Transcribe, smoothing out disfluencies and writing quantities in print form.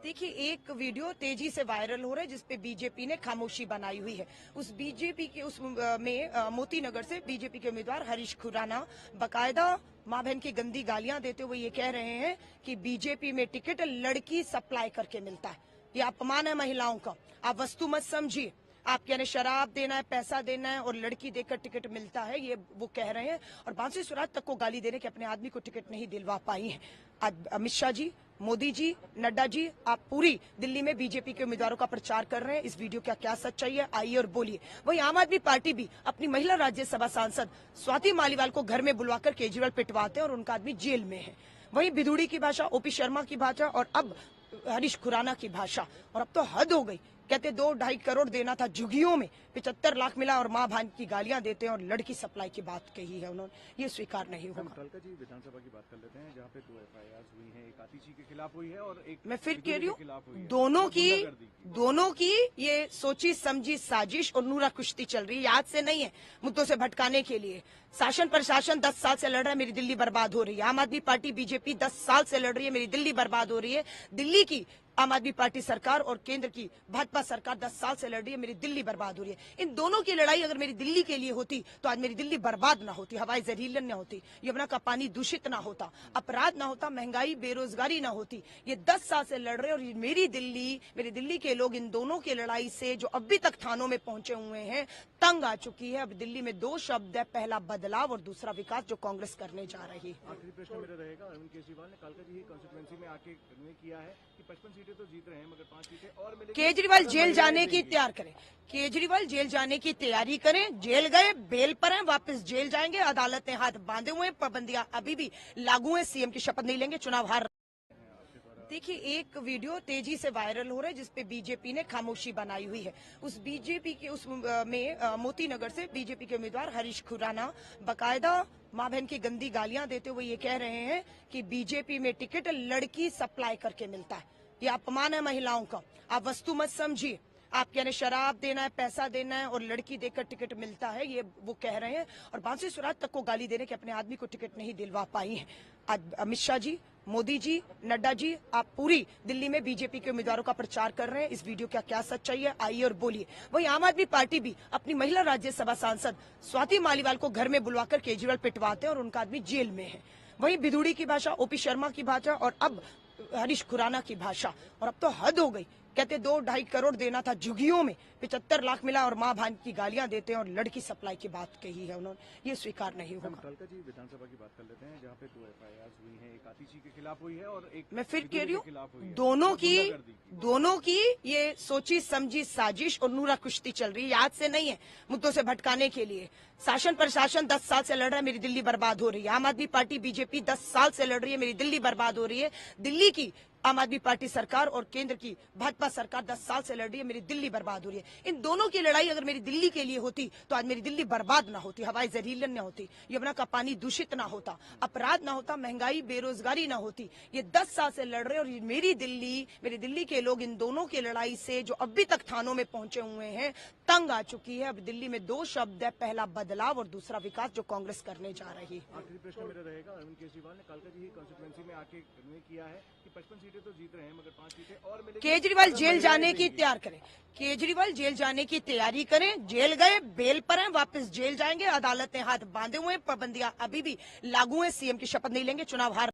देखिए, एक वीडियो तेजी से वायरल हो रहा है जिसपे बीजेपी ने खामोशी बनाई हुई है। उस बीजेपी के मोती नगर से बीजेपी के उम्मीदवार हरीश खुराना बाकायदा मां बहन की गंदी गालियां देते हुए ये कह रहे हैं कि बीजेपी में टिकट लड़की सप्लाई करके मिलता है। ये अपमान है महिलाओं का। आप वस्तु मत समझिए। आप यानी शराब देना है, पैसा देना है और लड़की देकर टिकट मिलता है, ये वो कह रहे हैं। और बांसुरी स्वराज तक को गाली दे रहे कि अपने आदमी को टिकट नहीं दिलवा पाई है। आज अमित शाह जी, मोदी जी, नड्डा जी, आप पूरी दिल्ली में बीजेपी के उम्मीदवारों का प्रचार कर रहे हैं। इस वीडियो का क्या सच्चाई है, आइए और बोलिए। वहीं आम आदमी पार्टी भी अपनी महिला राज्यसभा सांसद स्वाति मालीवाल को घर में बुलवाकर केजरीवाल पिटवाते हैं और उनका आदमी जेल में है। वहीं बिधुड़ी की भाषा, ओपी शर्मा की भाषा और अब हरीश खुराना की भाषा। और अब तो हद हो गई। कहते 2-2.5 करोड़ देना था झुग्गियों में, 75 लाख मिला और मां भान की गालियां देते हैं और लड़की सप्लाई की बात कही है उन्होंने। ये स्वीकार नहीं होगा। कालका जी, विधानसभा की बात कर लेते हैं जहां पे 2 FIR हुई हैं। एक आतिशी के खिलाफ हुई है और एक मैं फिर कह रही हूँ, दोनों दोनों की ये सोची समझी साजिश और नूरा कुश्ती चल रही है। याद से नहीं है, मुद्दों से भटकाने के लिए। शासन प्रशासन 10 साल से लड़ रहा है, मेरी दिल्ली बर्बाद हो रही है। आम आदमी पार्टी बीजेपी 10 साल से लड़ रही है, मेरी दिल्ली बर्बाद हो रही है। दिल्ली की आम आदमी पार्टी सरकार और केंद्र की भाजपा सरकार 10 साल से लड़ रही है, मेरी दिल्ली बर्बाद हो रही है। इन दोनों की लड़ाई अगर मेरी दिल्ली के लिए होती तो आज मेरी दिल्ली बर्बाद ना होती, हवाई जहरीलन ना होती, यमुना का पानी दूषित ना होता, अपराध ना होता, महंगाई बेरोजगारी ना होती। ये 10 साल से लड़ रहे और मेरी दिल्ली के लोग इन दोनों की लड़ाई से जो अभी तक थानों में पहुंचे हुए हैं, तंग आ चुकी है। अब दिल्ली में 2 शब्द है, पहला बदलाव और दूसरा विकास, जो कांग्रेस करने जा रही है। आखिरी प्रश्न मेरा रहेगा, अरविंद केजरीवाल ने कालका जी कॉन्स्टिट्यूएंसी में आके निर्णय किया है कि 55 सीटें तो जीत रहे हैं मगर 5 सीटें और मिलेगी। केजरीवाल जेल जाने की तैयार करें। केजरीवाल जेल जाने की तैयारी करें। जेल गए, बेल पर हैं, वापस जेल जाएंगे। अदालत ने हाथ बांधे हुए हैं, पाबंदियां अभी भी लागू हैं। सीएम की शपथ नहीं लेंगे, चुनाव हार। देखिए, एक वीडियो तेजी से वायरल हो रहा है जिसपे बीजेपी ने खामोशी बनाई हुई है। उस बीजेपी के मोती नगर से बीजेपी के उम्मीदवार हरीश खुराना बाकायदा मां बहन की गंदी गालियां देते हुए ये कह रहे हैं कि बीजेपी में टिकट लड़की सप्लाई करके मिलता है। ये अपमान है महिलाओं का। आप वस्तु मत समझिए। आप यानी शराब देना है, पैसा देना है और लड़की देकर टिकट मिलता है, ये वो कह रहे हैं। और बांसुरी स्वराज तक को गाली दे रहे कि अपने आदमी को टिकट नहीं दिलवा पाई है। आज अमित शाह जी, मोदी जी, नड्डा जी, आप पूरी दिल्ली में बीजेपी के उम्मीदवारों का प्रचार कर रहे हैं। इस वीडियो का क्या सच्चाई है, आइए और बोलिए। वहीं आम आदमी पार्टी भी अपनी महिला राज्यसभा सांसद स्वाति मालीवाल को घर में बुलवाकर केजरीवाल पिटवाते हैं और उनका आदमी जेल में है। वहीं बिधुड़ी की भाषा, ओपी शर्मा की भाषा और अब हरीश खुराना की भाषा। और अब तो हद हो गई। कहते 2-2.5 करोड़ देना था झुग्गियों में, 75 लाख मिला और मां भान की गालियां देते हैं और लड़की सप्लाई की बात कही है उन्होंने। ये स्वीकार नहीं होगा। कालका जी, विधानसभा की बात कर लेते हैं जहां पे 2 FIR हुई हैं। एक आतिशी के खिलाफ हुई है और एक मैं फिर कह रही हूँ, दोनों की ये सोची समझी साजिश और नूरा कुश्ती चल रही है। याद से नहीं है, मुद्दों से भटकाने के लिए। शासन प्रशासन 10 साल से लड़ रहा है, मेरी दिल्ली बर्बाद हो रही है। आम आदमी पार्टी बीजेपी 10 साल से लड़ रही है, मेरी दिल्ली बर्बाद हो रही है। दिल्ली की आम आदमी पार्टी सरकार और केंद्र की भाजपा सरकार 10 साल से लड़ रही है, मेरी दिल्ली बर्बाद हो रही है। इन दोनों की लड़ाई अगर मेरी दिल्ली के लिए होती तो आज मेरी दिल्ली बर्बाद ना होती, हवाई जहरीलन ना होती, यमुना का पानी दूषित ना होता, अपराध ना होता, महंगाई बेरोजगारी ना होती। ये 10 साल से लड़ रहे और मेरी दिल्ली के लोग इन दोनों की लड़ाई से जो अभी तक थानों में पहुंचे हुए हैं, तंग आ चुकी है। अब दिल्ली में 2 शब्द है, पहला बदलाव और दूसरा विकास, जो कांग्रेस करने जा रही है। आखिरी प्रश्न मेरा रहेगा, अरविंद केजरीवाल ने कालका जी कॉन्स्टिट्यूएंसी में आके निर्णय किया है कि 55 सीटें तो जीत रहे हैं मगर 5 सीटें और मिलेगी। केजरीवाल जेल जाने की तैयार करें। केजरीवाल जेल जाने की तैयारी करें। जेल गए, बेल पर हैं, वापस जेल जाएंगे। अदालत ने हाथ बांधे हुए हैं, पाबंदियां अभी भी लागू हैं। सीएम की शपथ नहीं लेंगे, चुनाव हार।